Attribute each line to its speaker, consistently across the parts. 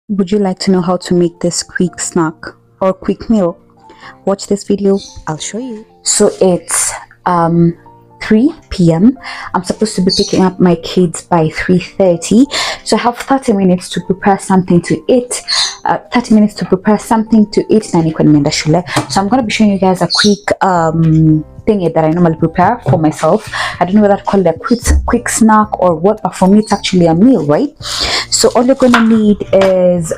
Speaker 1: Would you like to know how to make this quick snack or quick meal? Watch this video, I'll show you. So it's 3 p.m. I'm supposed to be picking up my kids by 3:30. So I have 30 minutes to prepare something to eat. 30 minutes to prepare something to eat. So I'm going to be showing you guys a quick thing that I normally prepare for myself. I don't know whether to call it a quick snack or what, but for me it's actually a meal, right? So all you're gonna need is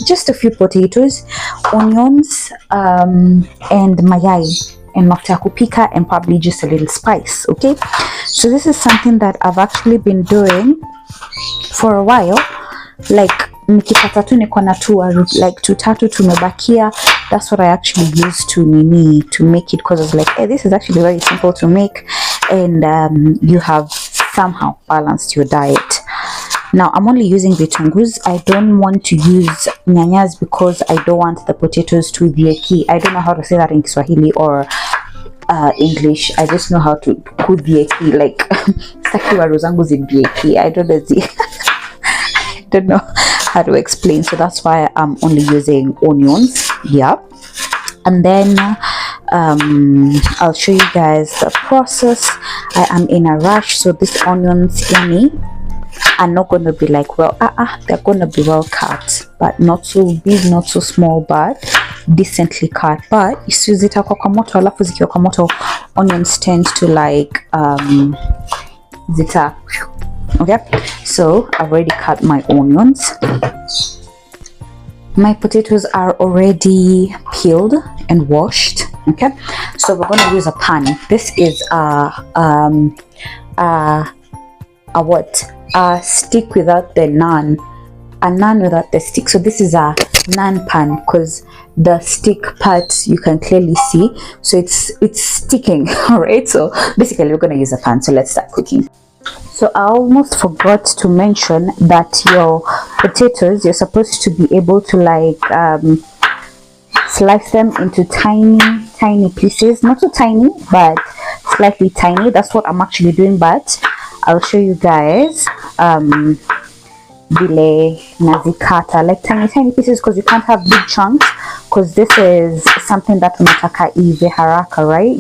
Speaker 1: just a few potatoes, onions, and mayai and mafuta ya kupika, and probably just a little spice. Okay, so this is something that I've actually been doing for a while, like nikipata tu niko na tu like tutatu tumebakia. That's what I actually used to make it, because I was like, hey, this is actually very simple to make, and you have somehow balanced your diet. Now I'm only using vitungus. I don't want to use nyanyas because I don't want the potatoes to dhieki. I don't know how to say that in Kiswahili or English. I just know how to kudhieki, like sakiwa rozangu zidhieki. I don't know I don't know how to explain. So that's why I'm only using onions. Yeah, and then I'll show you guys the process. I am in a rush, so these onions in me are not going to be like, well, they're going to be well cut, but not so big, not so small, but decently cut. But zita kwa moto, alafu zikiwa kwa moto, onions tend to like zita. Okay, so I've already cut my onions. My potatoes are already peeled and washed. Okay, so we're going to use a pan. This is a stick without the naan, a naan without the stick. So this is a naan pan, because the stick part you can clearly see, so it's sticking. All right, so basically we're going to use a pan. So let's start cooking. So I almost forgot to mention that your potatoes, you're supposed to be able to like slice them into tiny pieces, not so tiny but slightly tiny. That's what I'm actually doing, but I'll show you guys vile nazikata, like tiny pieces, because you can't have big chunks, because this is something that unataka ive haraka, right?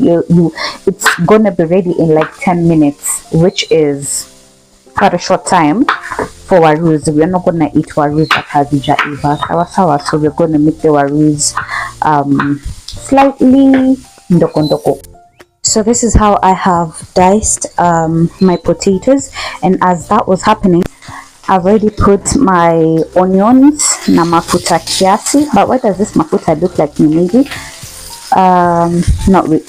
Speaker 1: It's gonna be ready in like 10 minutes, which is quite a short time for waruz. We're not gonna eat waruz that hazija iva sawa, so we're gonna make the waruz slightly ndoko. So this is how I have diced my potatoes, and as that was happening, I've already put my onions na mafuta kiasi. But what does this mafuta look like? Maybe not really,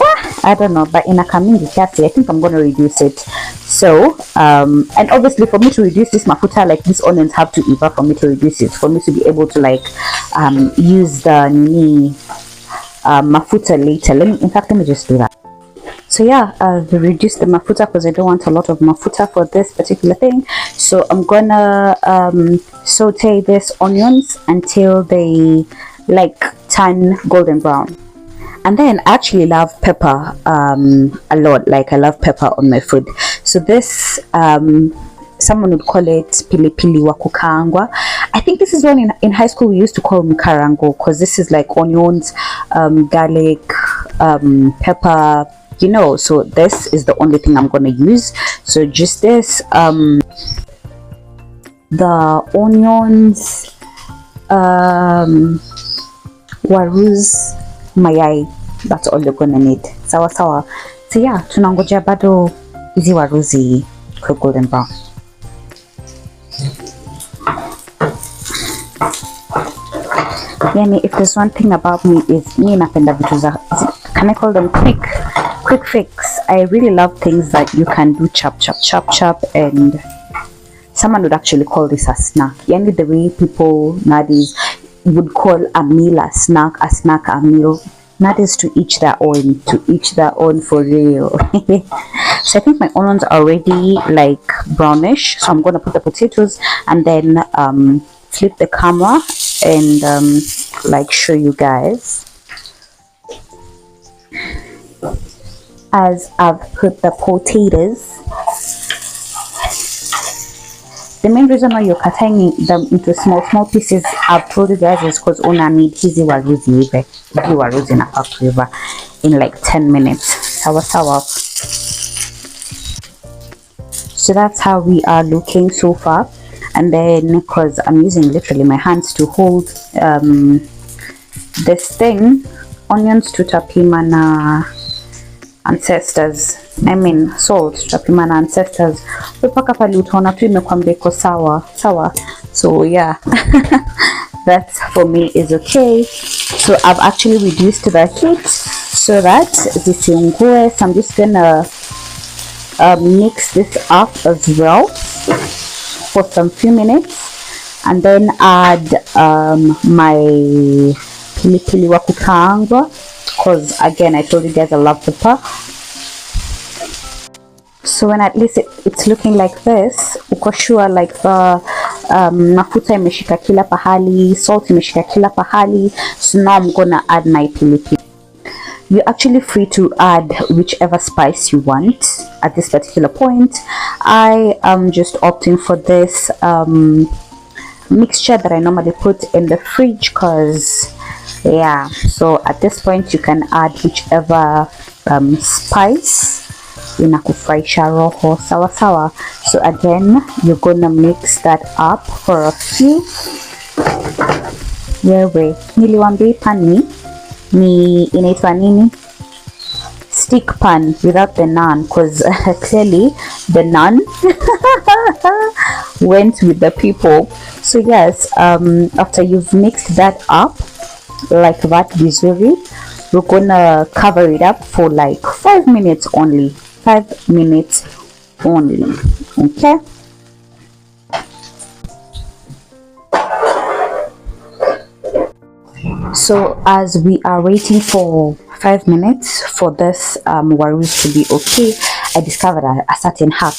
Speaker 1: I don't know, but in a kamingi kiasi, I think I'm going to reduce it. So and obviously for me to reduce this mafuta, like these onions have to eva for me to reduce it, for me to be able to like use the mafuta later. Let me just do that. So yeah, I've reduced the mafuta because I don't want a lot of mafuta for this particular thing. So I'm gonna saute these onions until they like turn golden brown. And then I actually love pepper a lot. Like I love pepper on my food. So this someone would call it pilipili wa kukaangwa. I think this is one in high school we used to call mkarango, because this is like onions, garlic, pepper, you know. So this is the only thing I'm gonna use. So just this, the onions, waruz, mayai, that's all you're gonna need. Sawa. So yeah, tunangoja bado hizi waruzi cook golden brown. Yani, if there's one thing about me, is me napenda vitu za, can I call them quick fix. I really love things that you can do chop, and someone would actually call this a snack. Yani, the way people nowadays would call a meal a snack a meal. That is to each their own for real. So I think my onions are already like brownish, so I'm gonna put the potatoes and then flip the camera and like show you guys. As I've put the potatoes The main reason why you're cutting them into small pieces, I've told you guys, is because una need hizi waruzi na kuiva in like 10 minutes. Sawa. So that's how we are looking so far. And then, because I'm using literally my hands to hold this thing, onions tutapima na ancestors, I mean salt tutapima na ancestors, mpaka pale utaona tu imekwambia iko sawa. So yeah, that for me is okay. So I've actually reduced the heat so that zisiungue. So I'm just gonna mix this up as well for some few minutes, and then add my pilipili wa kukaangwa, because again I told you guys I love pepper. So when at least it's looking like this, uko sure like the mafuta imeshika kila pahali, salt imeshika kila pahali. So now I'm gonna add my pilipili. You're actually free to add whichever spice you want at this particular point. I am just opting for this mixture that I normally put in the fridge, because yeah, so at this point you can add whichever spice inakufurahisha roho. Sawa. So again, you're gonna mix that up for a few. Wewe niliwaambia pani ni inaitwa nini, stick pan without the naan, because clearly the naan went with the people. So yes, after you've mixed that up like that vizuri, we're gonna cover it up for like 5 minutes only. 5 minutes only. Okay. So as we are waiting for 5 minutes for this waruz to be okay, I discovered a certain hack.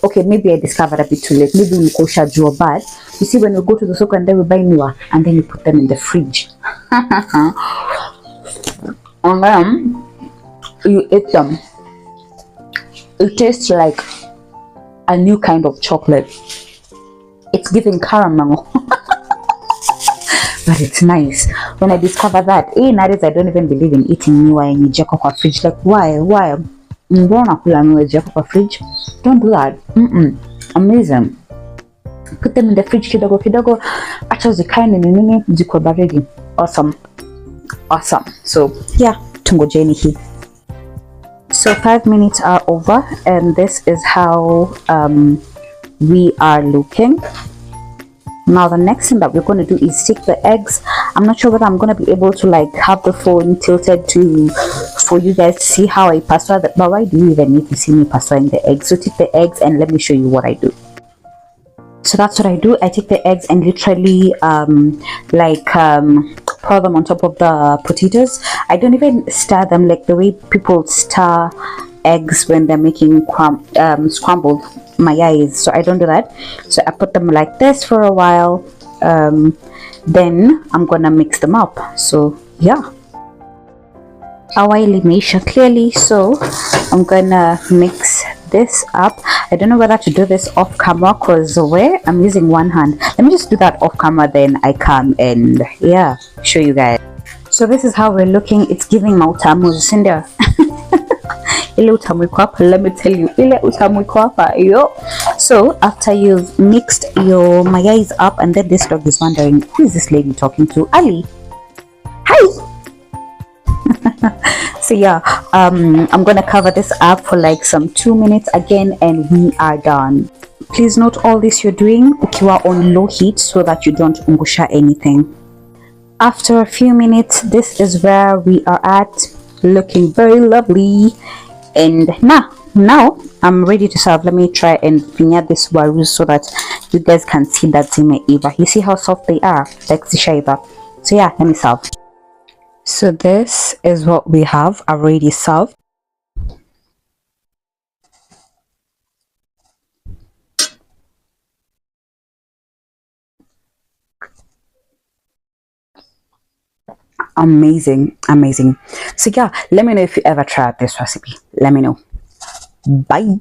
Speaker 1: Okay, maybe I discovered a bit too late. Maybe we kosha jua, but you see, when we go to the souk and then we buy newer, and then you put them in the fridge. And then you eat them. It tastes like a new kind of chocolate. It's giving caramel. But it's nice. When I discovered that, nowadays I don't even believe in eating miwa yenye jeko kwa fridge. Like why? Mbona kula miwa jeko kwa fridge? Don't do that. Amazing. Put them in the fridge kidogo. Acha zikae nini zikuwe baridi. Awesome. So yeah, tungojeni hii. So 5 minutes are over, and this is how we are looking. Now the next thing that we're going to do is take the eggs. I'm not sure whether I'm going to be able to like have the phone tilted for you guys to see how I pastor that, but why do you even need to see me pastoring the eggs? So take the eggs and let me show you what I do. So that's what I do. I take the eggs and literally pour them on top of the potatoes. I don't even stir them like the way people stir eggs when they're making scrambled mayai. So I don't do that. So I put them like this for a while. Then I'm gonna mix them up. So yeah, awali meisha clearly. So I'm gonna mix this up. I don't know whether to do this off camera because where I'm using one hand. Let me just do that off camera, then I come and yeah, show you guys. So this is how we're looking. It's giving mautamu Cinda. Ile utamu iko hapa, let me tell you, ile utamu iko hapa yo. So after you've mixed your mayais up, and then this dog is wondering, who is this lady talking to? Ali, hi. So yeah, I'm gonna cover this up for like some 2 minutes again, and we are done. Please note all this you're doing ukiwa on low heat so that you don't ungusha anything. After a few minutes, this is where we are at, looking very lovely. And now I'm ready to serve. Let me try and finya this waruz so that you guys can see that zimeiva. You see how soft they are, like zishaiva. So yeah, let me serve. So this is what we have already served. Amazing. So yeah, let me know if you ever tried this recipe. Let me know. Bye.